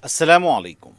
السلام علیکم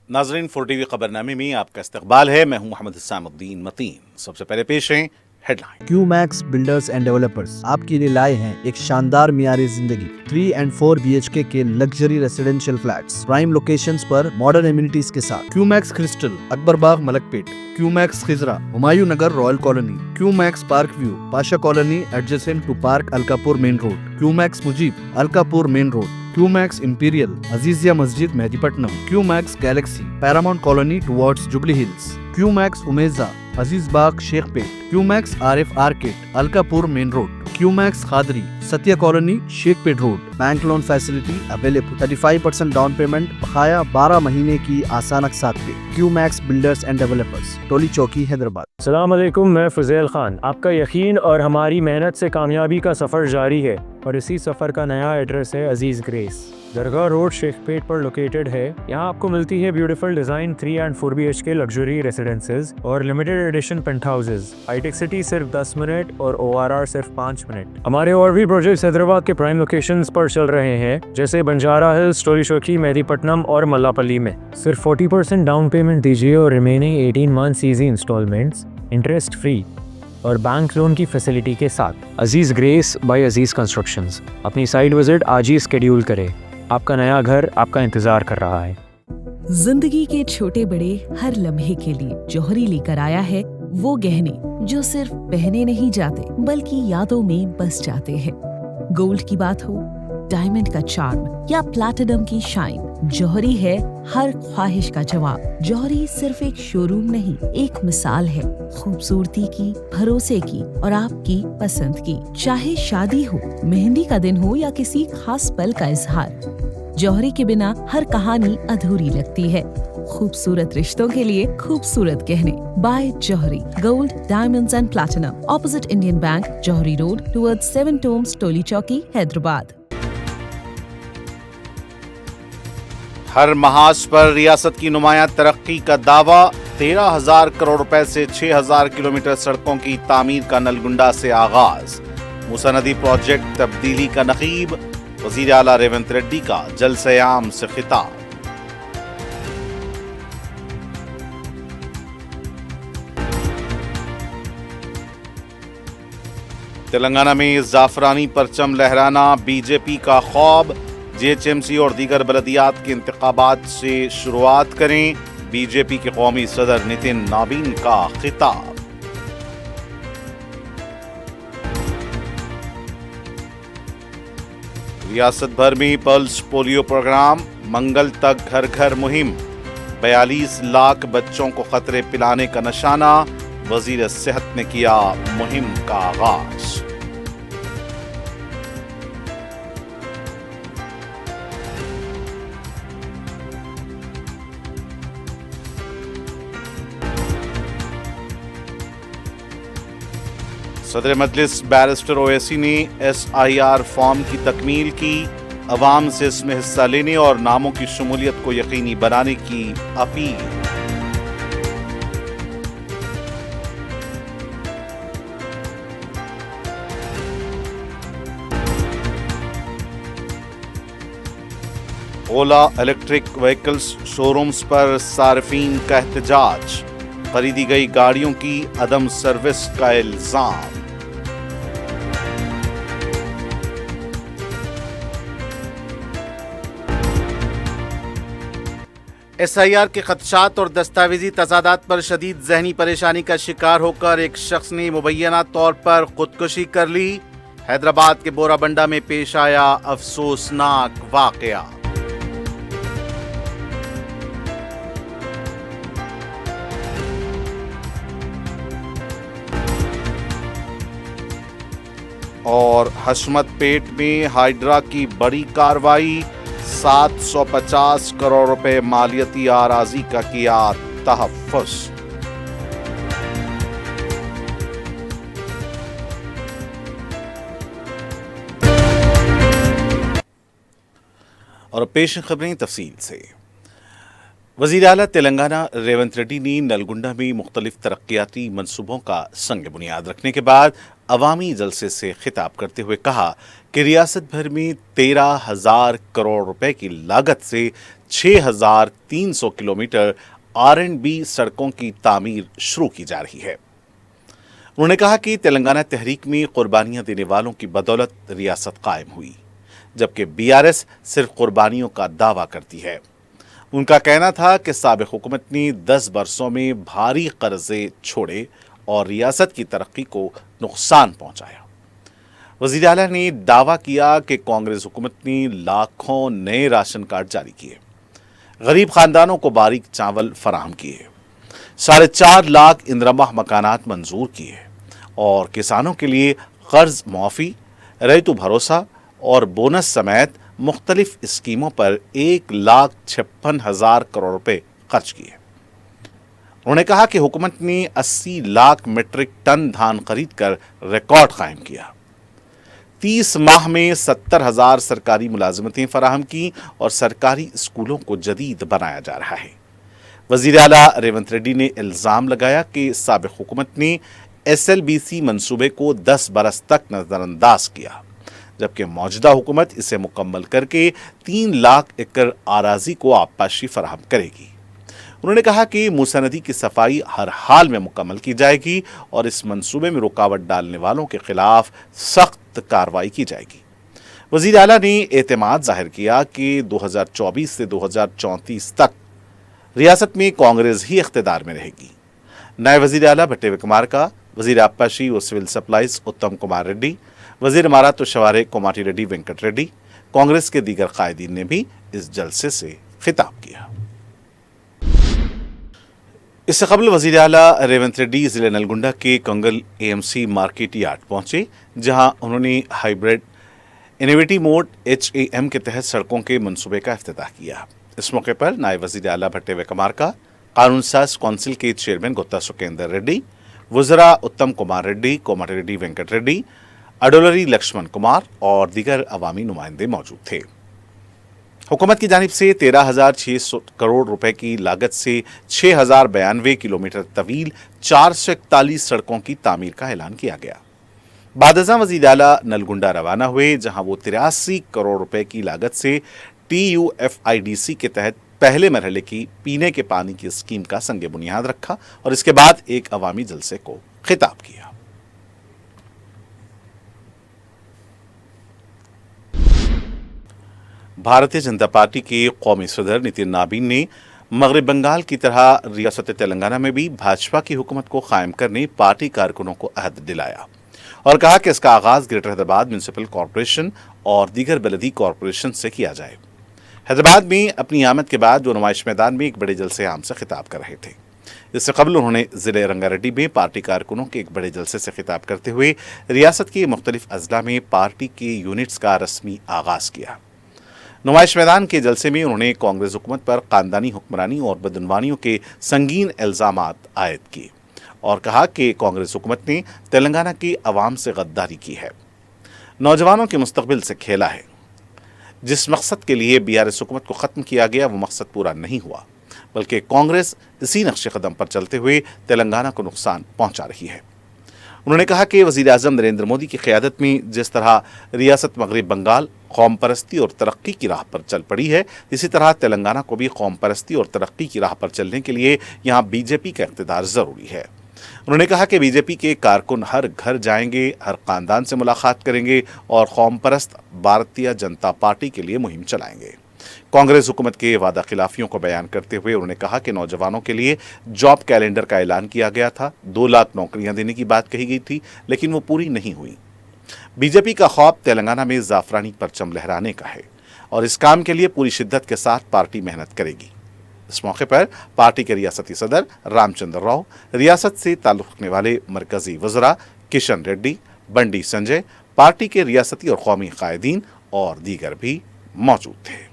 ناظرین، فور ٹی وی خبرنامے میں آپ کا استقبال ہے۔ میں ہوں محمد حسام الدین متین۔ سب سے پہلے پیش ہیں headline. Q Max builders and developers آپ کے لیے لائے ہیں ایک شاندار معیاری زندگی 3 and 4 BHK کے luxury residential flats prime locations پر ماڈرن ایمینٹیز کے ساتھ۔ Q Max Crystal, Akbar Bagh, Malak Pet, Q Max Khizra, Humayun Nagar, Royal Colony, Q Max Park View, Pasha colony adjacent to park Alkapur main road, Q Max Mujeeb, Alkapur main road, Q Max Imperial, Azizia Masjid, Mehdi Patnam, Q Max Galaxy, Paramount Colony towards Jubilee Hills, Q Max Umeza, Aziz Bagh, Sheikh Pet, Q Max RF Arcade, Alkapur main road, Q Max Khadri, Satya colony, Sheikh Pet road. Bank loan facility available, 35% down payment, بقایا 12 مہینے کی آسان اقساط پہ۔ Q Max builders and developers, Toli Chowki, Hyderabad. السلام علیکم، میں فضیل خان۔ آپ کا یقین اور ہماری محنت سے کامیابی کا سفر جاری ہے، اور اسی سفر کا نیا ایڈریس ہے عزیز گریس، درگاہ روڈ، شیخ پیٹ پر لوکیٹڈ ہے۔ یہاں آپ کو ملتی ہے beautiful design 3 and 4 BHK luxury residences اور limited edition penthouses. High tech city صرف 10 منٹ اور ORR صرف 5 منٹ۔ ہمارے اور بھی پروجیکٹس حیدرآباد کے پرائم لوکیشنز پر چل رہے ہیں، جیسے بنجارہ ہلز، ٹولی چوکی، مہدی پٹنم اور ملا پلی میں۔ صرف 40% ڈاؤن پیمنٹ دیجیے اور remaining 18 months easy instalments interest free اور بینک لون کی فیسلٹی کے ساتھ۔ عزیز گریس بائی عزیز کنسٹرکشنز۔ اپنی سائٹ وزٹ آج ہی اسکیڈیول کریں، آپ کا نیا گھر آپ کا انتظار کر رہا ہے۔ زندگی کے چھوٹے بڑے ہر لمحے کے لیے جوہری لے کر آیا ہے وہ گہنے جو صرف پہنے نہیں جاتے بلکہ یادوں میں بس جاتے ہیں۔ گولڈ کی بات ہو، ڈائمنڈ کا چارم یا پلاٹینم کی شائن، جوہری ہے ہر خواہش کا جواب۔ جوہری صرف ایک شو روم نہیں، ایک مثال ہے خوبصورتی کی، بھروسے کی اور آپ کی پسند کی۔ چاہے شادی ہو، مہندی کا دن ہو یا کسی خاص پل کا اظہار، جوہری کے بنا ہر کہانی ادھوری لگتی ہے۔ خوبصورت رشتوں کے لیے خوبصورت گہنے بائے جوہری، gold, diamonds and platinum, opposite Indian bank, جوہری روڈ ٹورڈ 7 ٹومز، ٹولی چوکی، حیدرآباد۔ ہر محاذ پر ریاست کی نمایاں ترقی کا دعویٰ، 13,000 کروڑ روپے سے 6,000 کلومیٹر سڑکوں کی تعمیر کا نلگنڈا سے آغاز۔ موسیٰ ندی پروجیکٹ تبدیلی کا نقیب، وزیر اعلیٰ ریونت ریڈی کا جلسہ عام سے خطاب۔ تلنگانہ میں زعفرانی پرچم لہرانا BJP کا خواب، GHMC اور دیگر بلدیات کے انتخابات سے شروعات کریں، BJP کے قومی صدر نتن نابین کا خطاب۔ ریاست بھر میں پلس پولیو پروگرام، منگل تک گھر گھر مہم، 42 لاکھ بچوں کو قطرے پلانے کا نشانہ، وزیر صحت نے کیا مہم کا آغاز۔ صدر مجلس بیرسٹر اویسی نے SIR فارم کی تکمیل کی، عوام سے اس میں حصہ لینے اور ناموں کی شمولیت کو یقینی بنانے کی اپیل۔ اولا الیکٹرک وہیکلز شورومز پر صارفین کا احتجاج، خریدی گئی گاڑیوں کی عدم سروس کا الزام۔ SIR کے خدشات اور دستاویزی تضادات پر شدید ذہنی پریشانی کا شکار ہو کر ایک شخص نے مبینہ طور پر خودکشی کر لی۔ حیدرآباد کے بورا بنڈا میں پیش آیا افسوسناک واقعہ۔ اور حشمت پیٹ میں ہائیڈرا کی بڑی کارروائی، 750 کروڑ روپے مالیتی اراضی کا کیا تحفظ۔ اور پیش خبریں تفصیل سے۔ وزیر اعلیٰ تلنگانہ ریونت ریڈی نے نلگنڈا میں مختلف ترقیاتی منصوبوں کا سنگ بنیاد رکھنے کے بعد عوامی جلسے سے خطاب کرتے ہوئے کہا कि रियासत भर में 13,000 करोड़ रुपए की लागत से 6,300 किलोमीटर R&B सड़कों की तामीर शुरू की जा रही है। उन्होंने कहा कि तेलंगाना तहरीक में कुर्बानियां देने वालों की बदौलत रियासत कायम हुई, जबकि BRS सिर्फ कुर्बानियों का दावा करती है। उनका कहना था कि साबिक हुकूमत ने 10 बरसों में भारी कर्जे छोड़े और रियासत की तरक्की को नुकसान पहुंचाया। वज़ीर आला ने दावा किया कि कांग्रेस हुकूमत ने लाखों नए राशन कार्ड जारी किए, गरीब खानदानों को बारीक चावल फराहम किए, 4.5 लाख इंदिरा मकानात मंजूर किए और किसानों के लिए कर्ज माफी, रैतु भरोसा और बोनस समेत मुख्तलिफ स्कीमों पर 1,56,000 करोड़ रुपए खर्च किए। उन्होंने कहा कि हुकूमत ने 80 लाख मीट्रिक टन धान खरीद कर रिकॉर्ड कायम किया। 30 माह में 70,000 सरकारी मुलाजिमतें फराहम की और सरकारी स्कूलों को जदीद बनाया जा रहा है। वज़ीर आला रेवंत रेड्डी ने इल्ज़ाम लगाया कि साबिक हुकूमत ने SLBC मंसूबे को 10 बरस तक नजरअंदाज किया, जबकि मौजूदा हुकूमत इसे मुकम्मल करके 3 लाख एकड़ आराजी को आबपाशी फराहम करेगी। उन्होंने कहा कि मूसा नदी की सफाई हर हाल में मुकम्मल की जाएगी और इस मंसूबे में रुकावट डालने वालों के खिलाफ सख्त कार्रवाई की जाएगी। वज़ीर आला ने एतमाद जाहिर किया कि 2024 से 2034 तक रियासत में कांग्रेस ही इख्तिदार में रहेगी। नायब वज़ीर आला भट्टे विक्रमार्का, वज़ीर आबपाशी और सिविल सप्लाईज उत्तम कुमार रेड्डी, वज़ीर इमारत और शवारे कोमाटी रेड्डी वेंकट रेड्डी, कांग्रेस के दीगर कायदीन ने भी इस जलसे से खिताब किया। इससे कबल वज़ीर आला रेवंत रेड्डी जिले नलगुंडा के कंगल AMC मार्केट यार्ड पहुंचे, जहां उन्होंने हाइब्रिड इनोवेटिव मोड HAM के तहत सड़कों के मंसूबे का इफ्तिताह किया। इस मौके पर नायब वज़ीर आला भट्टे विक्रमार्का, कानून साज कौंसिल के चेयरमैन गुत्ता सुकेंदर रेड्डी, वज़रा उत्तम कुमार रेड्डी, कोमाटी रेड्डी वेंकट रेड्डी, अडोलरी लक्ष्मण कुमार और दीगर अवामी नुमाइंदे मौजूद थे। हुकूमत की जानिब से 13,600 करोड़ रुपए की लागत से 6,092 किलोमीटर तवील 441 सड़कों की तामीर का ऐलान किया गया। बादशाह वज़ीर आला नलगुंडा रवाना हुए, जहां वो 83 करोड़ रुपए की लागत से TUFIDC के तहत पहले मरहले की पीने के पानी की स्कीम का संग बुनियाद रखा और इसके बाद एक अवामी जलसे को खिताब किया। भारतीय जनता पार्टी के कौमी सदर नितिन नाबीन ने मगरब बंगाल की तरह रियासत तेलंगाना में भी भाजपा की हुकूमत को कायम करने पार्टी कारकुनों को अहद दिलाया और कहा कि इसका आगाज ग्रेटर हैदराबाद म्यूनिसिपल कॉरपोरेशन और दीगर बलदी कॉरपोरेशन से किया जाए। हैदराबाद में अपनी आमद के बाद वो नुमाइश मैदान में एक बड़े जलसे आम से खिताब कर रहे थे। इससे कबल उन्होंने जिले रंगारेड्डी में पार्टी कारकुनों के एक बड़े जलसे से खिताब करते हुए रियासत के मुख्तलिफ अजला में पार्टी के यूनिट्स का रस्मी आगाज किया। नुमाइश मैदान के जलसे में उन्होंने कांग्रेस हुकूमत पर खानदानी हुक्मरानी और बदनवानियों के संगीन इल्जामात आयद किए और कहा कि कांग्रेस हुकूमत ने तेलंगाना की आवाम से गद्दारी की है, नौजवानों के मुस्तकबिल से खेला है। जिस मकसद के लिए BRS हुकूमत को ख़त्म किया गया वो मकसद पूरा नहीं हुआ, बल्कि कांग्रेस इसी नक्शे कदम पर चलते हुए तेलंगाना को नुकसान पहुंचा रही है। उन्होंने कहा कि वज़ीर आज़म नरेंद्र मोदी की क़यादत में जिस तरह रियासत मगरब बंगाल कौम परस्ती और तरक्की की राह पर चल पड़ी है, इसी तरह तेलंगाना को भी कौम परस्ती और तरक्की की राह पर चलने के लिए यहाँ BJP का इक़्तिदार ज़रूरी है। उन्होंने कहा कि BJP के कारकुन हर घर जाएंगे, हर ख़ानदान से मुलाकात करेंगे और कौम परस्त भारतीय जनता पार्टी के लिए मुहिम चलाएंगे। कांग्रेस हुकूमत के वादा खिलाफियों को बयान करते हुए उन्होंने कहा कि नौजवानों के लिए जॉब कैलेंडर का ऐलान किया गया था, 2 लाख नौकरियां देने की बात कही गई थी, लेकिन वो पूरी नहीं हुई। BJP का ख्वाब तेलंगाना में जाफरानी परचम लहराने का है और इस काम के लिए पूरी शिद्दत के साथ पार्टी मेहनत करेगी। इस मौके पर पार्टी के रियासती सदर रामचंद्र राव, रियासत से ताल्लुक़ रखने वाले मरकजी वज़रा किशन रेड्डी, बंडी संजय, पार्टी के रियासती और कौमी कायदीन और दीगर भी मौजूद थे।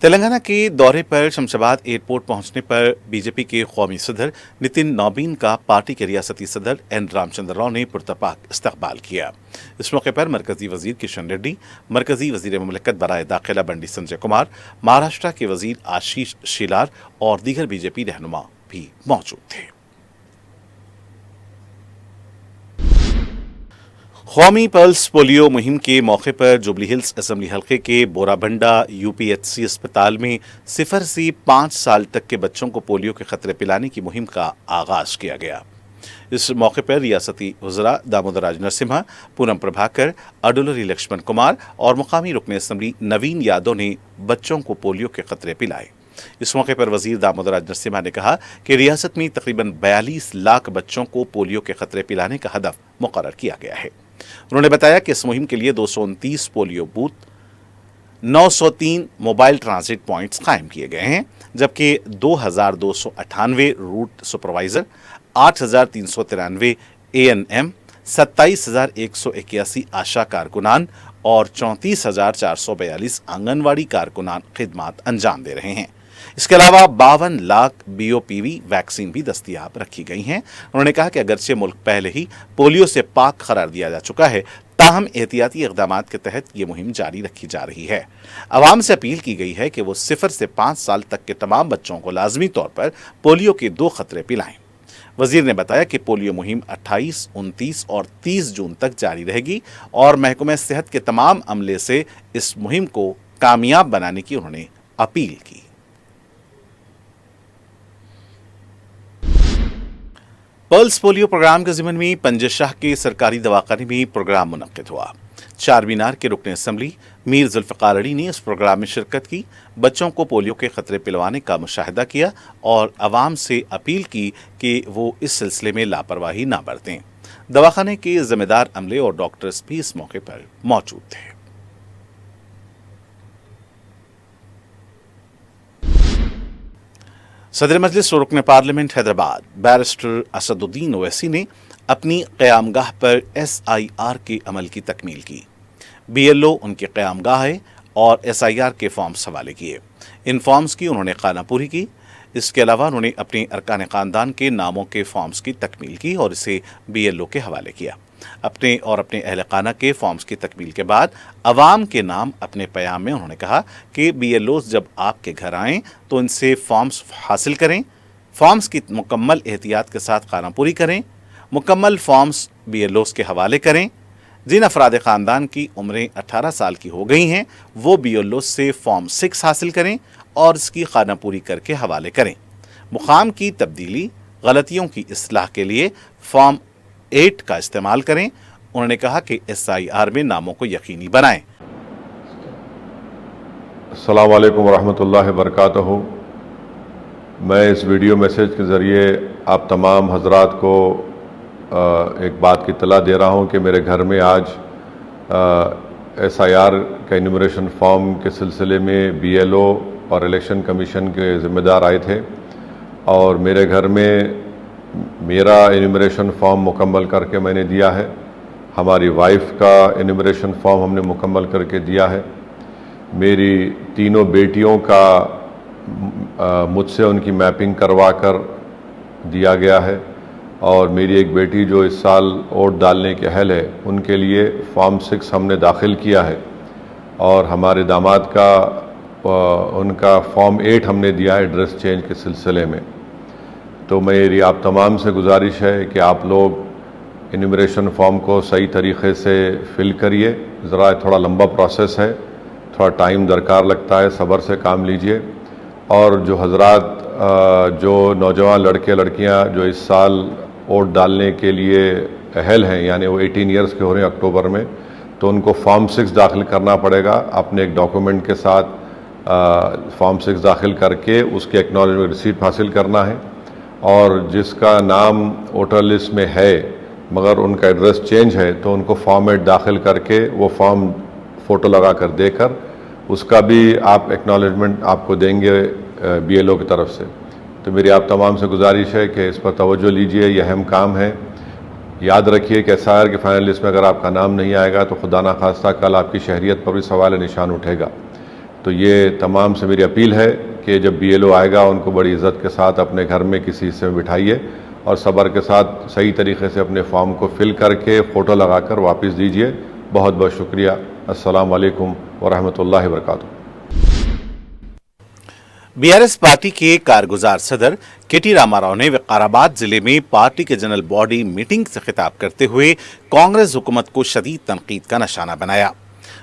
तेलंगाना के दौरे पर शमशाबाद एयरपोर्ट पहुंचने पर BJP के कौमी सदर नितिन नाबीन का पार्टी के रियासती सदर N रामचंद्र राव ने पुरतपाक इस्तकबाल किया। इस मौके पर मरकजी वजीर किशन रेड्डी, मरकजी वजीर मुमलिकत बराए दाखिला बंडी संजय कुमार, महाराष्ट्र के वजीर आशीष शीलार और दीगर BJP रहनुमा भी मौजूद थे। कौमी पल्स पोलियो मुहिम के मौके पर जुबली हिल्स असेंबली हलके के बोराबंडा यूपीएचसी अस्पताल में 0 से 5 साल तक के बच्चों को पोलियो के खतरे पिलाने की मुहिम का आगाज किया गया। इस मौके पर रियासती वज़रा दामोदर राज नरसिम्हा, पूनम प्रभाकर, अडुलरी लक्ष्मण कुमार और मुकामी रुकन असेंबली नवीन यादव ने बच्चों को पोलियो के खतरे पिलाए। इस मौके पर वजीर दामोदर राज नरसिम्हा ने कहा कि रियासत में तकरीबन 42 लाख बच्चों को पोलियो के खतरे पिलाने का हदफ मुकर्रर किया गया है। उन्होंने बताया कि इस मुहिम के लिए 229 polio booth, 903 mobile transit points कायम किए गए हैं, जबकि 2298 रूट सुपरवाइजर, 8393 एएनएम, 27181 आशा कारकुनान और 34442 आंगनवाड़ी कारकुनान खिदमात अंजाम दे रहे हैं। इसके अलावा 52 लाख बीओपीवी वैक्सीन भी दस्तयाब रखी गई हैं। उन्होंने कहा कि अगरचे मुल्क पहले ही पोलियो से पाक करार दिया जा चुका है, ताहम एहतियाती इक़दाम के तहत ये मुहिम जारी रखी जा रही है। आवाम से अपील की गई है कि वो 0 से 5 साल तक के तमाम बच्चों को लाजमी तौर पर पोलियो के 2 खतरे पिलाएं। वजीर ने बताया कि पोलियो मुहिम 28, 29 और 30 जून तक जारी रहेगी और महकमे सेहत के तमाम अमले से इस मुहिम को कामयाब बनाने की उन्होंने अपील की। पल्स पोलियो प्रोग्राम के ज़िम्मन में पंजशाह के सरकारी दवाखाने में प्रोग्राम मुनक्किद हुआ। चार मीनार के रुकन असेंबली मीर जुल्फ़िकार अली ने इस प्रोग्राम में शिरकत की, बच्चों को पोलियो के खतरे पिलवाने का मुशाहिदा किया और आवाम से अपील की कि वो इस सिलसिले में लापरवाही ना बरतें। दवाखाने के जिम्मेदार अमले और डॉक्टर्स भी इस मौके पर मौजूद थे। सदर मजलिस और रुकन पार्लियामेंट हैदराबाद बैरिस्टर असदुद्दीन ओवैसी ने अपनी क़यामगाह पर SIR के अमल की तकमील की। BLO उनकी क़यामगाह है और SIR के फॉर्म्स हवाले किए। इन फॉर्म्स की उन्होंने खानापूरी की। इसके अलावा उन्होंने अपने अरकान ख़ानदान के नामों के फॉर्म्स की तकमील की और इसे BLO के हवाले किया। अपने अहल खाना के फॉर्म्स की तकमील के बाद अवाम के नाम अपने पैगाम में उन्होंने कहा कि BLOs जब आपके घर आएँ तो इनसे फॉर्म्स हासिल करें, फॉर्म्स की मुकम्मल एहतियात के साथ खानापूरी करें, मुकम्मल फॉर्म्स BLOs के हवाले करें। जिन अफराद ख़ानदान की उम्रें 18 साल की हो गई हैं वो BLOs से फॉर्म 6 हासिल करें और इसकी खानापूरी करके हवाले करें। मुकाम की तब्दीली, गलतियों की इस्लाह के लिए फॉर्म 8 का इस्तेमाल करें। उन्होंने कहा कि SIR में नामों को यकीनी बनाएं। अस्सलामु अलैकुम वरहमतुल्लाहि वबरकातुहू। मैं इस वीडियो मैसेज के ज़रिए आप तमाम हजरात को एक बात की इत्तला दे रहा हूँ कि मेरे घर में आज SIR का इन्यूमरेशन फॉर्म के सिलसिले में BLO और इलेक्शन कमीशन के ज़िम्मेदार आए थे और मेरे घर में मेरा इन्यूमरेशन फॉर्म मुकम्मल करके मैंने दिया है। हमारी वाइफ का इन्यूमरेशन फॉर्म हमने मुकम्मल करके दिया है। मेरी तीनों बेटियों का मुझसे उनकी मैपिंग करवा कर दिया गया है और मेरी एक बेटी जो इस साल वोट डालने के अहल है उनके लिए फॉर्म 6 हमने दाखिल किया है और हमारे दामाद का उनका फॉर्म 8 हमने दिया है एड्रेस चेंज के सिलसिले में। तो मेरी आप तमाम से गुजारिश है कि आप लोग इन्यूमरेशन फॉर्म को सही तरीक़े से फिल करिए। ज़रा थोड़ा लंबा प्रोसेस है, थोड़ा टाइम दरकार लगता है, सब्र से काम लीजिए। और जो हजरात जो नौजवान लड़के लड़कियां जो इस साल वोट डालने के लिए अहल हैं, यानी वो 18 ईयर्स के हो रहे हैं अक्टूबर में, तो उनको फॉर्म 6 दाखिल करना पड़ेगा। अपने एक डॉक्यूमेंट के साथ फॉर्म 6 दाखिल करके उसके एक्नॉलेजमेंट रिसीट हासिल करना है और जिसका नाम वोटर लिस्ट में है मगर उनका एड्रेस चेंज है तो उनको फॉर्म 8 दाखिल करके वो फॉर्म फ़ोटो लगा कर देकर उसका भी आप एक्नॉलेजमेंट आपको देंगे BLO की तरफ से। तो मेरी आप तमाम से गुजारिश है कि इस पर तवज्जो लीजिए, यह अहम काम है। याद रखिए कि SIR के फाइनल लिस्ट में अगर आपका नाम नहीं आएगा तो खुदा ना खास्ता कल आपकी शहरियत पर भी सवाल निशान उठेगा। तो ये तमाम से मेरी अपील है कि जब BLO आएगा उनको बड़ी इज़्ज़त के साथ अपने घर में किसी हिस्से में बिठाइए और सब्र के साथ सही तरीके से अपने फॉर्म को फिल करके फ़ोटो लगाकर वापस दीजिए। बहुत बहुत शुक्रिया। अस्सलामु अलैकुम वरहमतुल्लाहि वबरकातुहू। बीआरएस पार्टी के कारगुजार सदर केटी रामाराव ने विकाराबाद जिले में पार्टी के जनरल बॉडी मीटिंग से खिताब करते हुए कांग्रेस हुकूमत को शदीद तनकीद का निशाना बनाया।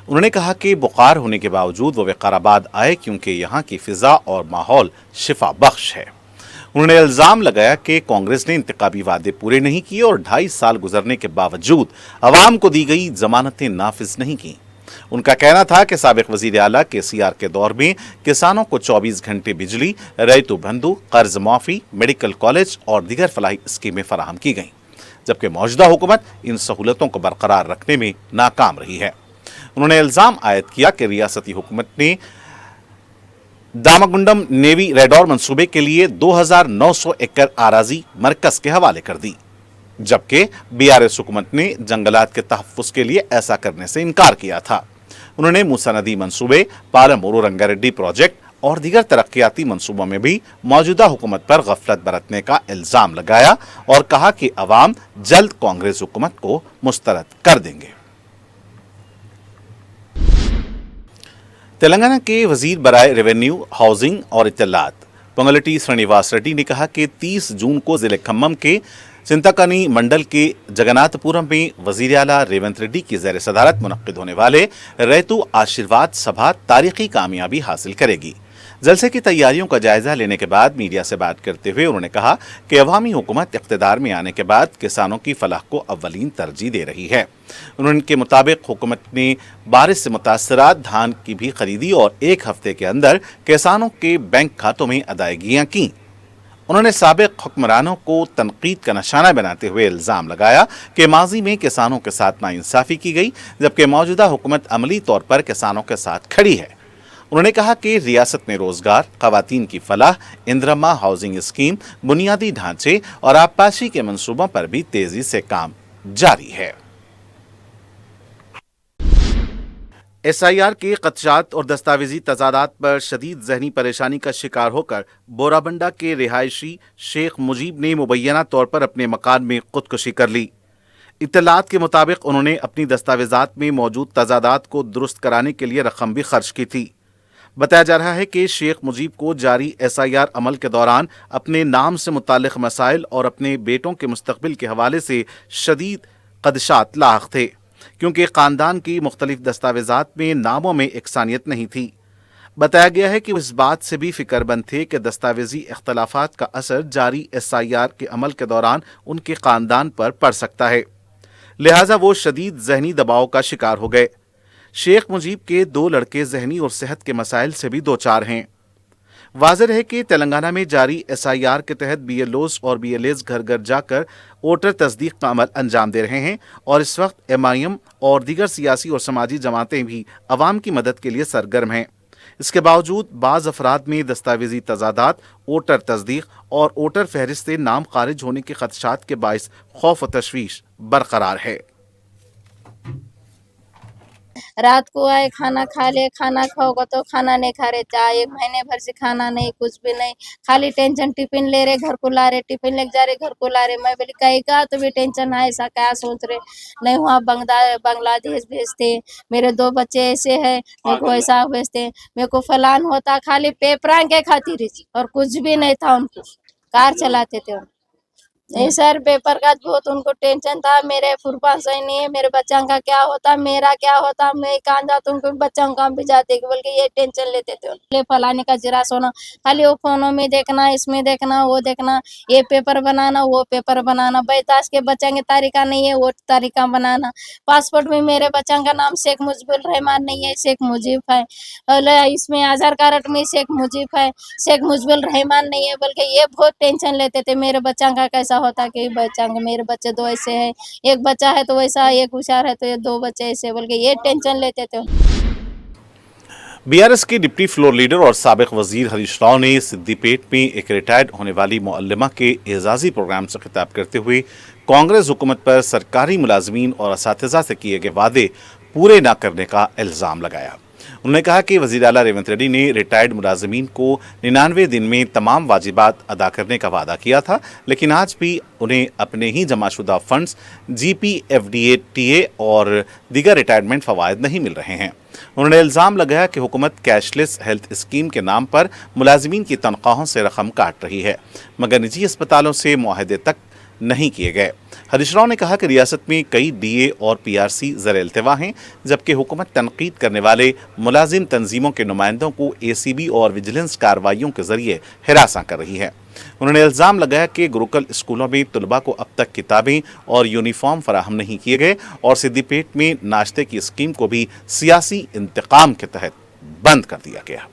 उन्होंने कहा कि बुखार होने के बावजूद वो विकाराबाद आए क्योंकि यहाँ की फिजा और माहौल शिफा बख्श है। उन्होंने इल्जाम लगाया कि कांग्रेस ने इंतखाबी वादे पूरे नहीं किए और 2.5 साल गुजरने के बावजूद अवाम को दी गई जमानतें नाफिज नहीं की। उनका कहना था कि साबिक वजीर आला केसीआर के दौर में किसानों को 24 घंटे बिजली, रैतु बंधु, कर्ज माफी, मेडिकल कॉलेज और दीगर फलाही स्कीमें फराहम की गईं, जबकि मौजूदा हुकूमत इन सहूलतों को बरकरार रखने में नाकाम रही है। उन्होंने इल्जाम आयद किया कि रियासती हुकूमत ने दामागुंडम नेवी रेडॉर मंसूबे के लिए 2900 एकड़ आराजी मरकज के हवाले कर दी, जबकि बीआरएस हुकूमत ने जंगलात के तहफ्फुज के लिए ऐसा करने से इनकार किया था। उन्होंने मूसा नदी मंसूबे, पालमूरू रंगारेड्डी प्रोजेक्ट और दीगर तरक्याती मंसूबों में भी मौजूदा हुकूमत पर गफलत बरतने का इल्जाम लगाया और कहा कि अवाम जल्द कांग्रेस हुकूमत को मुस्तरद कर देंगे। तेलंगाना के वजीर बराए रेवेन्यू, हाउसिंग और इत्तलात पोंगलेटी श्रीनिवास रेड्डी ने कहा कि 30 जून को जिले खम्मम के चिंताकनी मंडल के जगन्नाथपुरम में वजीर आला रेवंत रेड्डी की ज़ेर सदारत मुनक्किद होने वाले रैतु आशीर्वाद सभा तारीखी कामयाबी हासिल करेगी। जलसे की तैयारियों का जायजा लेने के बाद मीडिया से बात करते हुए उन्होंने कहा कि अवामी हुकूमत इख्तिदार में आने के बाद किसानों की फलाह को अव्वलीन तरजीह दे रही है। उनके मुताबिक हुकूमत ने बारिश से मुतासरा धान की भी खरीदी और 1 हफ्ते के अंदर किसानों के बैंक खातों में अदायगियां की। उन्होंने साबिक हुक्मरानों को तनकीद का निशाना बनाते हुए इल्जाम लगाया कि माजी में किसानों के साथ नाइंसाफी की गई, जबकि मौजूदा हुकूमत अमली तौर पर किसानों के साथ खड़ी है। उन्होंने कहा कि रियासत में रोजगार, खवातीन की फलाह, इंदिरा हाउसिंग स्कीम, बुनियादी ढांचे और आबपाशी के मंसूबों पर भी तेजी से काम जारी है। एसआईआर के खदशात और दस्तावेजी तजादात पर शदीद जहनी परेशानी का शिकार होकर बोराबंडा के रिहायशी शेख मुजीब ने मुबैना तौर पर अपने मकान में खुदकुशी कर ली। इत्तलात के मुताबिक उन्होंने अपनी दस्तावेजात में मौजूद तजादात को दुरुस्त कराने के लिए रकम भी खर्च की थी। बताया जा रहा है कि शेख मुजीब को जारी एसआईआर अमल के दौरान अपने नाम से मुताल्लिक मसाइल और अपने बेटों के मुस्तकबिल के हवाले से शदीद खदशात लाहक थे, क्योंकि खानदान की मुख्तलिफ दस्तावेजात में नामों में एकसानियत नहीं थी। बताया गया है कि वो इस बात से भी फिक्रमंद थे कि दस्तावेजी इख्तलाफात का असर जारी एसआईआर के अमल के दौरान उनके खानदान पर पड़ सकता है, लिहाजा वो शदीद जहनी दबाव का शिकार हो गए। शेख मुजीब के 2 लड़के जहनी और सेहत के मसाइल से भी दो चार हैं। वाज़ेह है कि तेलंगाना में जारी एसआईआर के तहत बीएलओस और बीएलएस घर घर जाकर वोटर तस्दीक का अमल अंजाम दे रहे हैं और इस वक्त एमआईएम और दीगर सियासी और समाजी जमातें भी अवाम की मदद के लिए सरगर्म हैं। इसके बावजूद बाज़ अफराद में दस्तावेजी तजादात, वोटर तस्दीक और वोटर फहरिस्त से नाम खारिज होने के खदशात के बाइस खौफ व तशवीश बरकरार है। रात को आए खाना खा ले, खाना खाओगे तो खाना नहीं खा रहे, चाहे 1 महीने भर से खाना नहीं, कुछ भी नहीं, खाली टेंशन। टिफिन ले रहे घर को ला रहे, टिफिन लेके जा रहे घर को ला रहे। मैं बोली कहेगा तो भी टेंशन है, ऐसा क्या सोच रहे। नहीं हुआ बांग्लादेश भेजते, मेरे 2 बच्चे ऐसे है, मेरे को ऐसा भेजते, मेरे को फलान होता, खाली पेपर के खातिर और कुछ भी नहीं था। उनको कार चलाते थे। नहीं सर, पेपर का बहुत उनको टेंशन था। मेरे फुरपा सही नहीं है, मेरे बच्चा का क्या होता, मेरा क्या होता, मैं कहाँ जाता, उनको बच्चा का भी जाते बल्कि ये टेंशन लेते थे। फलाने का जिरास होना, खाली वो फोनों में देखना, इसमें देखना, वो देखना, ये पेपर बनाना, वो पेपर बनाना। बैताश के बच्चा के तारीखा नहीं है, वो तारीखा बनाना। पासपोर्ट में मेरे बच्चा का नाम शेख मुजीबुर रहमान नहीं है, शेख मुजीब है। और इसमें आधार कार्ड में शेख मुजीब है, शेख मुजीबुर रहमान नहीं है। बल्कि ये बहुत टेंशन लेते थे मेरे बच्चा का कैसा होता कि बच्चा, मेरे बच्चे 2 ऐसे हैं, एक बच्चा है तो वैसा, एक होशियार है तो ये 2 बच्चे ऐसे, बल्कि ये टेंशन लेते थे। बीआरएस के डिप्टी फ्लोर लीडर और साबिक वजीर हरीश राव ने सिद्दीपेट में एक रिटायर्ड होने वाली मुअल्लिमा के एजाजी प्रोग्राम से खिताब करते हुए कांग्रेस हुकूमत पर सरकारी मुलाजमीन और असातिज़ा से किए गए वादे पूरे न करने का इल्जाम लगाया। उन्होंने कहा कि वज़ीर आला रेवंत रेड्डी ने रिटायर्ड मुलाजिमीन को 99 दिन में तमाम वाजिबात अदा करने का वादा किया था, लेकिन आज भी उन्हें अपने ही जमाशुदा फंड्स GPFDA और दीगर रिटायरमेंट फवायद नहीं मिल रहे हैं। उन्होंने इल्ज़ाम लगाया कि हुकूमत कैशलेस हेल्थ स्कीम के नाम पर मुलाजिमीन की तनख्वाहों से रकम काट रही है, मगर निजी अस्पतालों से मुआहदे तक नहीं किए गए। हरीश राव ने कहा कि रियासत में कई DA और PRC ज़र इल्तिवा हैं, जबकि हुकूमत तनकीद करने वाले मुलाजिम तंजीमों के नुमाइंदों को ACB और विजिलेंस कार्रवाइयों के जरिए हिरासा कर रही है। उन्होंने इल्ज़ाम लगाया कि गुरुकुल स्कूलों में तलबा को अब तक किताबें और यूनिफॉर्म फराहम नहीं किए गए और सिद्दीपेट में नाश्ते की स्कीम को भी सियासी इंतकाम के तहत बंद कर दिया गया।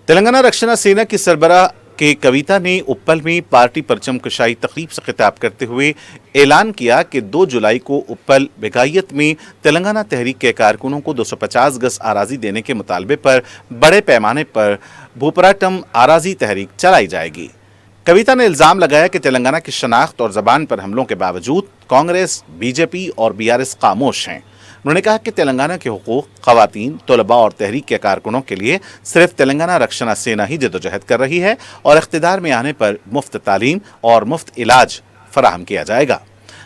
तेलंगाना रक्षणा सेना की सरबराह के कविता ने उप्पल में पार्टी परचम कुशाई तकरीब से खिताब करते हुए ऐलान किया कि 2 जुलाई को उप्पल बेगायत में तेलंगाना तहरीक के कारकुनों को 250 गज आराजी देने के मुतालबे पर बड़े पैमाने पर भूपराटम आराजी तहरीक चलाई जाएगी। कविता ने इल्ज़ाम लगाया कि तेलंगाना की शनाख्त और ज़बान पर हमलों के बावजूद कांग्रेस, BJP और BRS खामोश हैं। उन्होंने कहा कि तेलंगाना के हुकूक, ख़वातीन, तलबा और तहरीक के कारकुनों के लिए सिर्फ तेलंगाना रक्षणा सेना ही जदोजहद कर रही है और इख्तिदार में आने पर मुफ्त तालीम और मुफ्त इलाज फराहम किया जाएगा।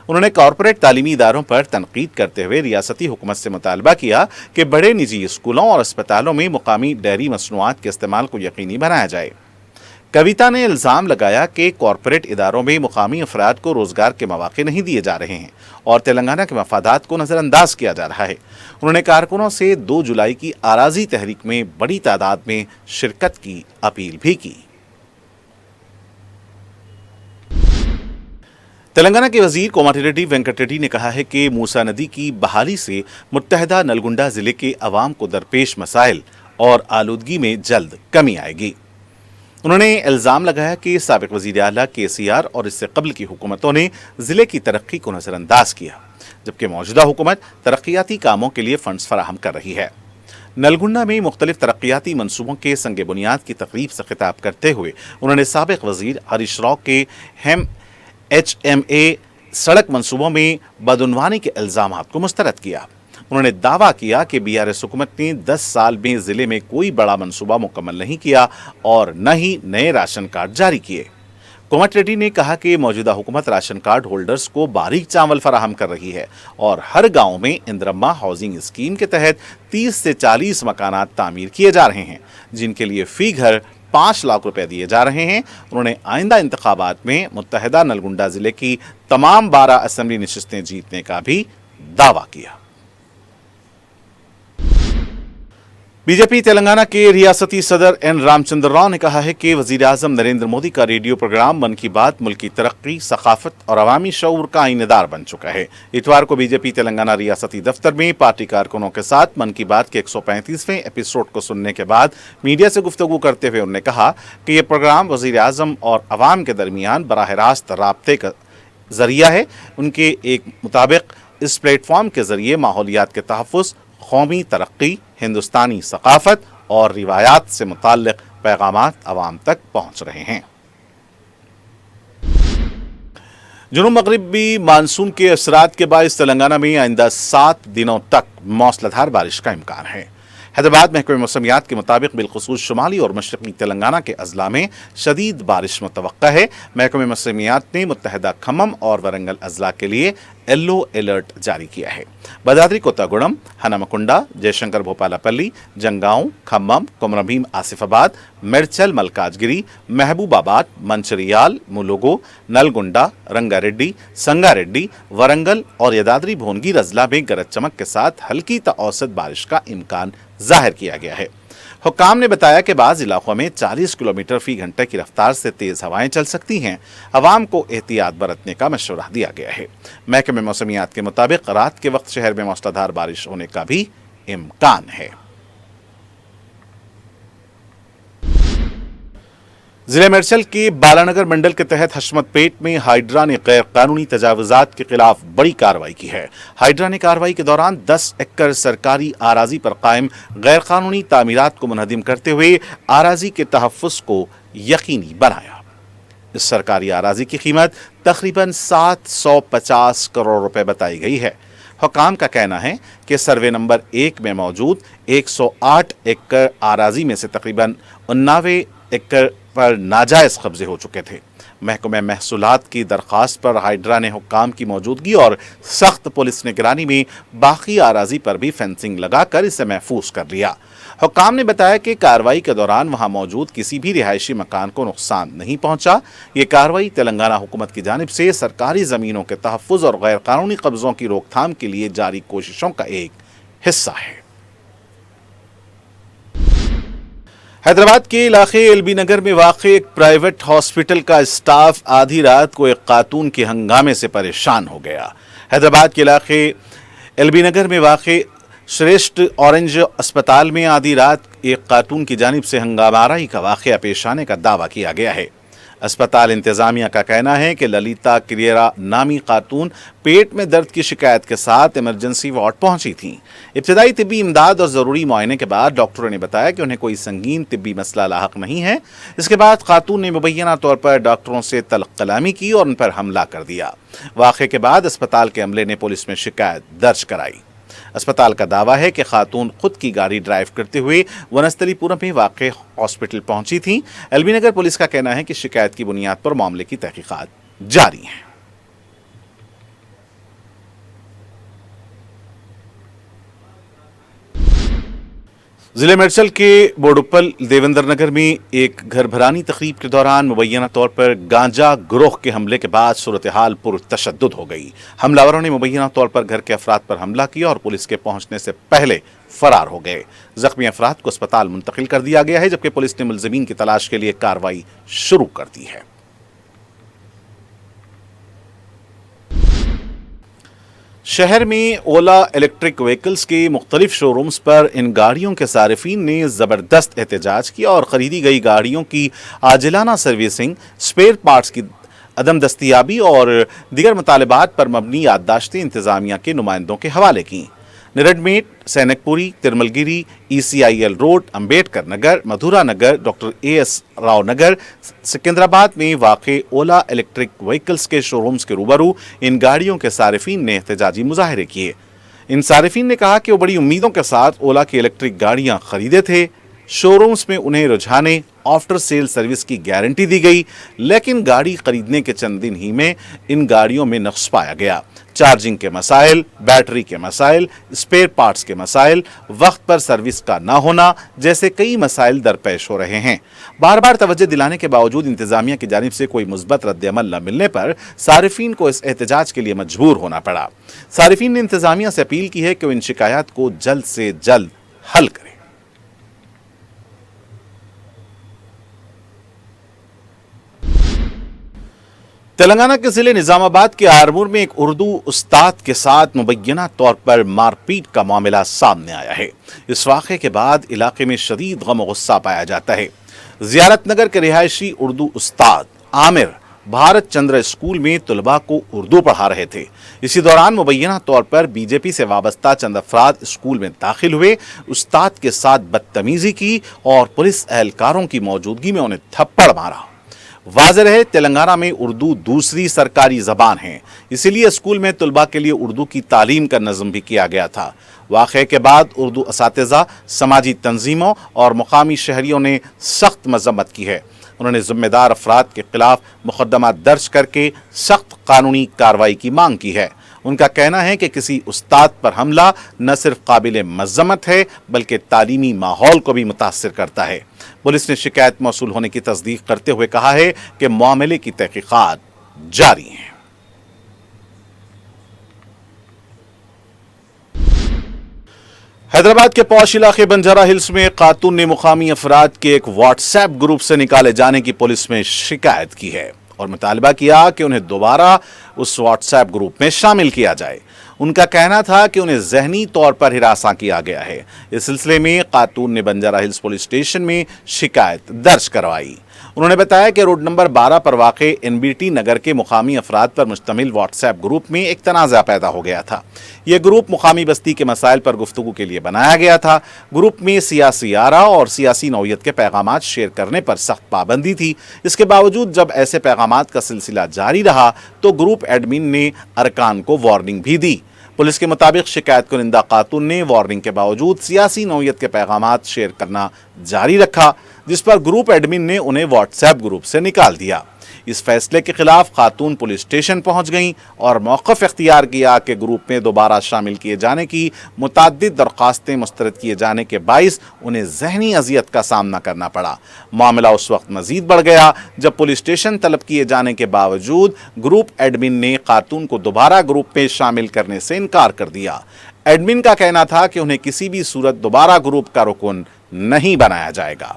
उन्होंने कॉरपोरेट तालीमी इदारों पर तनकीद करते हुए रियासती हुकूमत से मुतालबा किया कि बड़े निजी स्कूलों और अस्पतालों में मुकामी डेयरी मसनूआत के इस्तेमाल को यकीनी बनाया जाए। कविता ने इल्ज़ाम लगाया कि कॉरपोरेट इदारों में मुकामी अफराद को रोज़गार के मौके नहीं दिए जा रहे हैं और तेलंगाना के मफादात को नज़रअंदाज किया जा रहा है। उन्होंने कारकुनों से 2 जुलाई की आराजी तहरीक में बड़ी तादाद में शिरकत की अपील भी की। तेलंगाना के वजीर कोमाटिरेड्डी वेंकट रेड्डी ने कहा है कि मूसा नदी की बहाली से मुत्तहदा नलगुंडा जिले के अवाम को दरपेश मसाइल और आलूदगी में जल्द कमी आएगी। उन्होंने इल्ज़ाम लगाया कि साबिक वज़ीर आला KCR और इससे कबल की हुकूमतों ने ज़िले की तरक्की को नज़रअंदाज किया, जबकि मौजूदा हुकूमत तरक्याती कामों के लिए फंड्स फराहम कर रही है। नलगुंडा में मुख्तलिफ तरक्याती मनसूबों के संग बुनियाद की तकरीब से खिताब करते हुए उन्होंने साबिक वज़ीर हरीश राव के HMA सड़क मनसूबों में बदउनवानी के इल्ज़ामात को मुस्तरद किया। उन्होंने दावा किया कि BRS हुकूमत ने 10 साल में जिले में कोई बड़ा मंसूबा मुकम्मल नहीं किया और न ही नए राशन कार्ड जारी किए। कोमाटिरेड्डी ने कहा कि मौजूदा हुकूमत राशन कार्ड होल्डर्स को बारीक चावल फराहम कर रही है और हर गांव में इंदिरम्मा हाउसिंग स्कीम के तहत 30 से 40 मकानात तामीर किए जा रहे हैं, जिनके लिए फी घर 5 लाख रुपए दिए जा रहे हैं। उन्होंने आइंदा इंतखाबात में मुत्तहदा नलगुंडा जिले की तमाम 12 असेंबली नशिस्तें जीतने का भी दावा किया। बीजेपी तेलंगाना के रियासती सदर N रामचंद्र राव ने कहा है कि वज़ीर आज़म नरेंद्र मोदी का रेडियो प्रोग्राम मन की बात मुल्की तरक्की, सकाफत और अवामी शऊर का आईनेदार बन चुका है। इतवार को बीजेपी तेलंगाना रियासती दफ्तर में पार्टी कारकुनों के साथ मन की बात के 135वें एपिसोड को सुनने के बाद मीडिया से गुफ्तगू करते हुए उन्होंने कहा कि यह प्रोग्राम वज़ीर आज़म और अवाम के दरमियान बराह रास्त राब्ते का जरिया है। उनके एक मुताबिक इस प्लेटफॉर्म के जरिए माहौलियात के तहफ़्फ़ुज़, कौमी तरक्की, हिंदुस्तानी सकाफत और रिवायात से मुताल्लिक़ पैगामात अवाम तक पहुँच रहे हैं। जुनूब मगरिबी मानसून के असरात के बायस तेलंगाना में आइंदा 7 दिनों तक मौसलाधार बारिश का इम्कान है। हैदराबाद महकमे मौसमियात के मुताबिक बिलखुसूस शुमाली और मशरक़ी तेलंगाना के अजला में शदीद बारिश मुतवक्का है। महकमे मौसमियात ने मुत्तहदा खम्मम और वरंगल अजला के लिए येलो अलर्ट जारी किया है। भद्राद्री कोत्तागुड़म, हनमकुंडा, जयशंकर भोपालपल्ली, जंगांव, खम्मम, कोमरभीम आसिफाबाद, मेडचल मलकाजगिरी, महबूबाबाद, मंचिरियाल, मुलुगु, नलगुंडा, रंगारेड्डी, संगारेड्डी, वरंगल और यदाद्री भुवनगिर अजला में गरज चमक के साथ हल्की ता औसत बारिश का इम्कान जाहिर किया गया है। हुक्काम ने बताया कि बाज़ इलाकों में 40 किलोमीटर फी घंटे की रफ्तार से तेज हवाएं चल सकती हैं। अवाम को एहतियात बरतने का मशवरा दिया गया है। महकमे मौसमियात के मुताबिक रात के वक्त शहर में मौसलाधार बारिश होने का भी इम्कान है। जिले मेडचल के बालानगर मंडल के तहत हशमतपेट में हाइड्रा ने गैर कानूनी तजावुजात के खिलाफ बड़ी कार्रवाई की है। हाइड्रा ने कार्रवाई के दौरान 10 एकड़ सरकारी आराजी पर कायम गैर कानूनी तामीरात को मुनहदिम करते हुए आराजी के तहफ़्फ़ुज़ को यकीनी बनाया। इस सरकारी आराजी की कीमत तकरीबन 750 करोड़ रुपए बताई गई है। حکام کا کہنا ہے کہ سروے نمبر 1 میں موجود 108 ایکڑ اراضی میں سے تقریباً 89 ایکڑ پر ناجائز قبضے ہو چکے تھے۔ محکمہ محصولات کی درخواست پر ہائیڈرا نے حکام کی موجودگی اور سخت پولیس نگرانی میں باقی اراضی پر بھی فینسنگ لگا کر اسے محفوظ کر لیا۔ حکام نے بتایا کہ کارروائی کے دوران وہاں موجود کسی بھی رہائشی مکان کو نقصان نہیں پہنچا۔ یہ کارروائی تلنگانہ حکومت کی جانب سے سرکاری زمینوں کے تحفظ اور غیر قانونی قبضوں کی روک تھام کے لیے جاری کوششوں کا ایک حصہ ہے۔ حیدرآباد کے علاقے ایل بی نگر میں واقع ایک پرائیویٹ ہاسپٹل کا اسٹاف آدھی رات کو ایک خاتون کے ہنگامے سے پریشان ہو گیا۔ حیدرآباد کے علاقے ایل بی نگر میں واقع شریشٹھ اورنج اسپتال میں آدھی رات ایک خاتون کی جانب سے ہنگامہ آرائی کا واقعہ پیش آنے کا دعویٰ کیا گیا ہے۔ اسپتال انتظامیہ کا کہنا ہے کہ للیتا کریرا نامی خاتون پیٹ میں درد کی شکایت کے ساتھ ایمرجنسی وارڈ پہنچی تھیں۔ ابتدائی طبی امداد اور ضروری معائنے کے بعد ڈاکٹروں نے بتایا کہ انہیں کوئی سنگین طبی مسئلہ لاحق نہیں ہے۔ اس کے بعد خاتون نے مبینہ طور پر ڈاکٹروں سے تلخ کلامی کی اور ان پر حملہ کر دیا۔ واقعے کے بعد اسپتال کے عملے نے پولیس میں شکایت درج کرائی۔ اسپتال کا دعویٰ ہے کہ خاتون خود کی گاڑی ڈرائیو کرتے ہوئے ونستلی پورم میں واقع ہاسپٹل پہنچی تھیں۔ ایل بی نگر پولیس کا کہنا ہے کہ شکایت کی بنیاد پر معاملے کی تحقیقات جاری ہیں۔ ضلع میڈچل کے بوڈپل دیوندر نگر میں ایک گھر بھرانی تقریب کے دوران مبینہ طور پر گانجا گروہ کے حملے کے بعد صورتحال پر تشدد ہو گئی۔ حملہ نے مبینہ طور پر گھر کے افراد پر حملہ کیا اور پولیس کے پہنچنے سے پہلے فرار ہو گئے۔ زخمی افراد کو اسپتال منتقل کر دیا گیا ہے، جبکہ پولیس نے ملزمین کی تلاش کے لیے کارروائی شروع کر دی ہے۔ شہر میں اولا الیکٹرک وہیکلز کے مختلف شو رومز پر ان گاڑیوں کے صارفین نے زبردست احتجاج کیا اور خریدی گئی گاڑیوں کی عاجلانہ سروسنگ، اسپیئر پارٹس کی عدم دستیابی اور دیگر مطالبات پر مبنی یادداشتیں انتظامیہ کے نمائندوں کے حوالے کیں۔ Nerd meat, Sainik Puri, Tirumal Giri, E C I L road, Ambedkar Nagar, Madhura Nagar, doctor A S Rao Nagar, Secunderabad میں واقع اولا الیکٹرک وہیکلز کے شو رومز کے روبرو ان گاڑیوں کے صارفین نے احتجاجی مظاہرے کیے۔ ان صارفین نے کہا کہ وہ بڑی امیدوں کے ساتھ اولا کی الیکٹرک گاڑیاں خریدے تھے۔ شو رومز میں انہیں رجحانے آفٹر سیل سروس کی گارنٹی دی گئی، لیکن گاڑی خریدنے کے چند دن ہی میں ان گاڑیوں میں نقص پایا گیا۔ چارجنگ کے مسائل، بیٹری کے مسائل، اسپیئر پارٹس کے مسائل، وقت پر سروس کا نہ ہونا جیسے کئی مسائل درپیش ہو رہے ہیں۔ بار بار توجہ دلانے کے باوجود انتظامیہ کی جانب سے کوئی مثبت رد عمل نہ ملنے پر صارفین کو اس احتجاج کے لیے مجبور ہونا پڑا۔ صارفین نے انتظامیہ سے اپیل کی ہے کہ وہ ان شکایات کو جلد سے جلد حل کرے۔ تلنگانہ کے ضلع نظام آباد کے آرمور میں ایک اردو استاد کے ساتھ مبینہ طور پر مار پیٹ کا معاملہ سامنے آیا ہے۔ اس واقعے کے بعد علاقے میں شدید غم و غصہ پایا جاتا ہے۔ زیارت نگر کے رہائشی اردو استاد عامر بھارت چندر اسکول میں طلباء کو اردو پڑھا رہے تھے۔ اسی دوران مبینہ طور پر بی جے پی سے وابستہ چند افراد اسکول میں داخل ہوئے، استاد کے ساتھ بدتمیزی کی اور پولیس اہلکاروں کی موجودگی میں انہیں تھپڑ مارا۔ واضح رہے تلنگانہ میں اردو دوسری سرکاری زبان ہے، اسی لیے اسکول میں طلباء کے لیے اردو کی تعلیم کا نظم بھی کیا گیا تھا۔ واقعے کے بعد اردو اساتذہ، سماجی تنظیموں اور مقامی شہریوں نے سخت مذمت کی ہے۔ انہوں نے ذمہ دار افراد کے خلاف مقدمہ درج کر کے سخت قانونی کارروائی کی مانگ کی ہے۔ ان کا کہنا ہے کہ کسی استاد پر حملہ نہ صرف قابل مذمت ہے بلکہ تعلیمی ماحول کو بھی متاثر کرتا ہے۔ پولیس نے شکایت موصول ہونے کی تصدیق کرتے ہوئے کہا ہے کہ معاملے کی تحقیقات جاری ہیں۔ حیدرآباد کے پوش علاقے بنجارہ ہلز میں خاتون نے مقامی افراد کے ایک واٹس ایپ گروپ سے نکالے جانے کی پولیس میں شکایت کی ہے اور مطالبہ کیا کہ انہیں دوبارہ اس واٹس ایپ گروپ میں شامل کیا جائے۔ ان کا کہنا تھا کہ انہیں ذہنی طور پر ہراساں کیا گیا ہے۔ اس سلسلے میں خاتون نے بنجارہ ہلز پولیس اسٹیشن میں شکایت درج کروائی۔ انہوں نے بتایا کہ روڈ نمبر 12 پر واقع این بی ٹی نگر کے مقامی افراد پر مشتمل واٹس ایپ گروپ میں ایک تنازع پیدا ہو گیا تھا۔ یہ گروپ مقامی بستی کے مسائل پر گفتگو کے لیے بنایا گیا تھا۔ گروپ میں سیاسی آرا اور سیاسی نوعیت کے پیغامات شیئر کرنے پر سخت پابندی تھی۔ اس کے باوجود جب ایسے پیغامات کا سلسلہ جاری رہا تو گروپ ایڈمن نے ارکان کو وارننگ بھی دی۔ पुलिस के मुताबिक शिकायत कुनिंदा खातून ने वार्निंग के बावजूद सियासी नौयत के पैगामात शेयर करना जारी रखा, जिस पर ग्रुप एडमिन ने उन्हें व्हाट्सएप ग्रुप से निकाल दिया। इस फैसले के खिलाफ खातून पुलिस स्टेशन पहुंच गईं और मौक़िफ़ इख्तियार किया कि ग्रुप में दोबारा शामिल किए जाने की मुतअद्दिद दरख्वास्तें मुस्तरद किए जाने के बाइस उन्हें ज़हनी अजियत का सामना करना पड़ा। मामला उस वक्त मज़ीद बढ़ गया जब पुलिस स्टेशन तलब किए जाने के बावजूद ग्रुप एडमिन ने खातून को दोबारा ग्रुप में शामिल करने से इनकार कर दिया। एडमिन का कहना था कि उन्हें किसी भी सूरत दोबारा ग्रुप का रुकन नहीं बनाया जाएगा।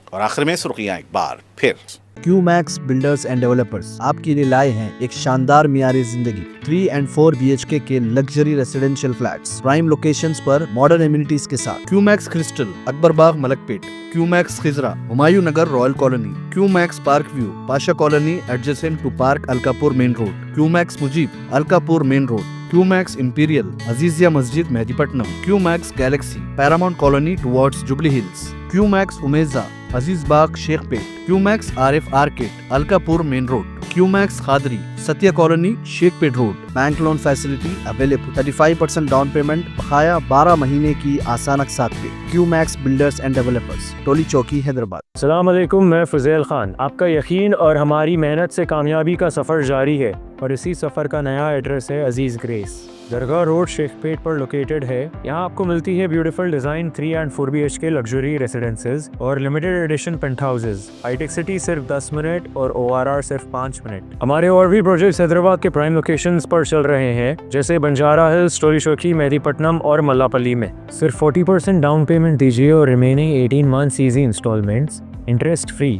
और आखिर में सुर्खियां एक बार फिर। क्यूमैक्स बिल्डर्स एंड डेवलपर्स आपके लिए लाए हैं एक शानदार मियारी जिंदगी 3 and 4 BHK के luxury residential flats prime locations पर मॉडर्न एमिनिटीज के साथ। Q Max Crystal Akbarbagh Malakpet, Q Max Khizra Humayun Nagar Royal Colony, Q Max Park View Pasha colony adjacent to park Alkapur main road, Q Max Mujeeb Alkapur main road, Q Max Imperial Azizia Masjid Mehdipatnam, Q Max Galaxy Paramount Colony towards Jubilee Hills, Q Max Umeza Aziz Bagh Shaikpet, Q Max Arif Arcade Alkapur main road, Q Max Khadri Satya colony Shaikpet road. Bank loan facility available, 35% down payment बकाया 12 महीने की आसान अक़सात पे। QMax builders and developers, टोली चौकी हैदराबाद। अस्सलाम वालेकुम, मैं फुज़ैल खान। आपका यकीन और हमारी मेहनत से कामयाबी का सफ़र जारी है और इसी सफ़र का नया एड्रेस है अजीज़ ग्रेस। दरगाह रोड शेखपेट पर लोकेटेड है। यहाँ आपको मिलती है beautiful design 3 and 4 BHK luxury residences और limited edition penthouses. High tech city सिर्फ 10 मिनट और ORR सिर्फ 5 मिनट। हमारे और भी प्रोजेक्ट्स हैदराबाद के प्राइम लोकेशंस पर चल रहे हैं, जैसे बंजारा हिल्स, टोली चौकी, मेहदीपट्टनम और मल्लापल्ली में। सिर्फ 40% डाउन पेमेंट दीजिए और remaining 18 months easy instalments interest free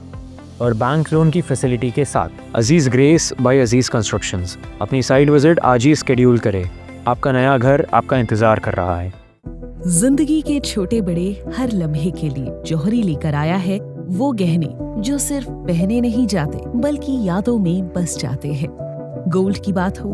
और बैंक लोन की फैसिलिटी के साथ। Aziz Grace by Aziz constructions. अपनी साइट विजिट आज ही स्केड्यूल करें। आपका नया घर आपका इंतजार कर रहा है। जिंदगी के छोटे बड़े हर लम्हे के लिए जौहरी लेकर आया है वो गहने जो सिर्फ पहने नहीं जाते बल्कि यादों में बस जाते हैं। गोल्ड की बात हो,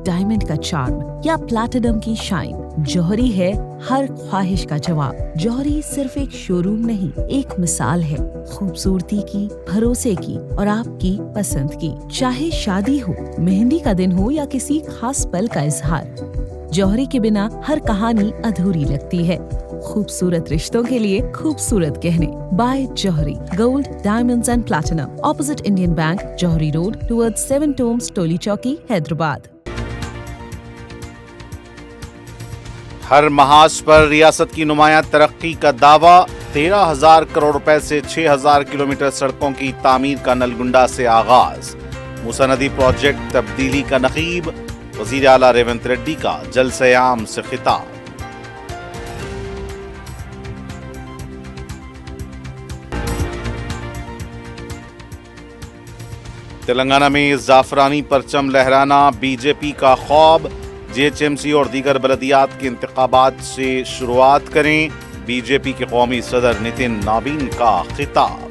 डायमंड का चार्म या प्लैटिनम की शाइन, जौहरी है हर ख्वाहिश का जवाब। जौहरी सिर्फ एक शोरूम नहीं, एक मिसाल है खूबसूरती की, भरोसे की और आपकी पसंद की। चाहे शादी हो, मेहंदी का दिन हो या किसी खास पल का इजहार, जौहरी के बिना हर कहानी अधूरी लगती है। खूबसूरत रिश्तों के लिए खूबसूरत गहने by Jauhari. Gold, diamonds and platinum, opposite Indian bank, Jauhari road towards 7 tombs, Toli Chowki, Hyderabad. हर महाज पर रियासत की नुमायां तरक्की का दावा। 13,000 करोड़ रुपए से 6,000 किलोमीटर सड़कों की तामीर का नलगुंडा से आगाज। मूसा नदी प्रोजेक्ट तब्दीली का नकीब। वजीर आला रेवंत रेड्डी का जलसे आम से खिताब। तेलंगाना में जाफरानी परचम लहराना बीजेपी का ख्वाब। JHMC और दीगर बलदियात के इंतखाबात से शुरुआत करें, बीजेपी के कौमी सदर नितिन नाबीन का खिताब।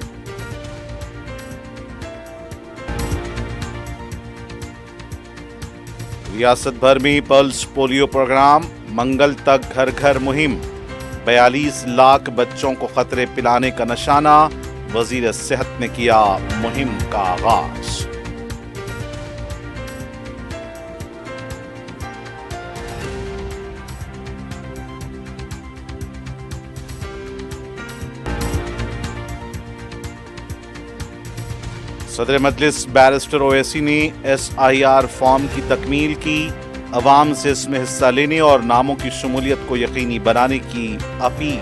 रियासत भर में पल्स पोलियो प्रोग्राम, मंगल तक घर घर मुहिम। 42 लाख बच्चों को खतरे पिलाने का निशाना, वजीर सेहत ने किया मुहिम का आगाज। सदर मजलिस बैरिस्टर ओवैसी ने SIR फॉर्म की तकमील की। अवाम से इसमें हिस्सा लेने और नामों की शमूलियत को यकीनी बनाने की अपील।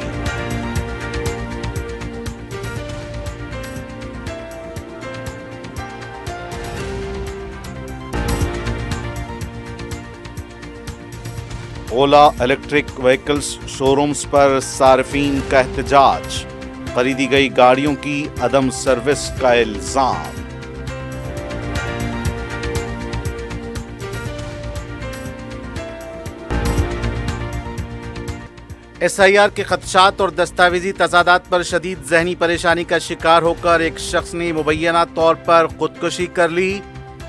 ओला इलेक्ट्रिक व्हीकल्स शोरूम्स पर सार्फिन का एहतजाज। खरीदी गई गाड़ियों की अदम सर्विस का इल्जाम। SIR के खदशात और दस्तावेजी तजादात पर शदीद जहनी परेशानी का शिकार होकर एक शख्स ने मुबैना तौर पर खुदकुशी कर ली।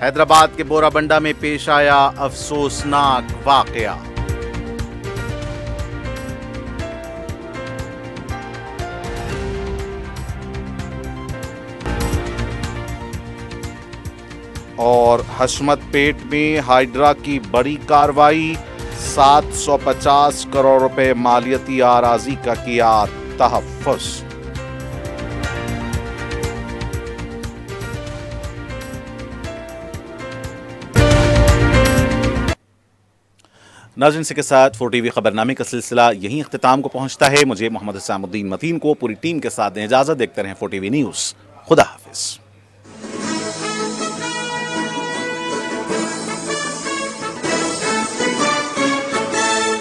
हैदराबाद के बोराबंडा में पेश आया अफसोसनाक वाकया। اور حشمت پیٹ میں ہائیڈرا کی بڑی کارروائی، 750 کروڑ روپے مالیتی اراضی کا کیا تحفظ۔ ناظرین، اس کے ساتھ 4 ٹی وی خبرنامے کا سلسلہ یہیں اختتام کو پہنچتا ہے۔ مجھے محمد حسام الدین متین کو پوری ٹیم کے ساتھ دیں اجازت۔ دیکھتے رہیں 4 ٹی وی نیوز۔ خدا حافظ۔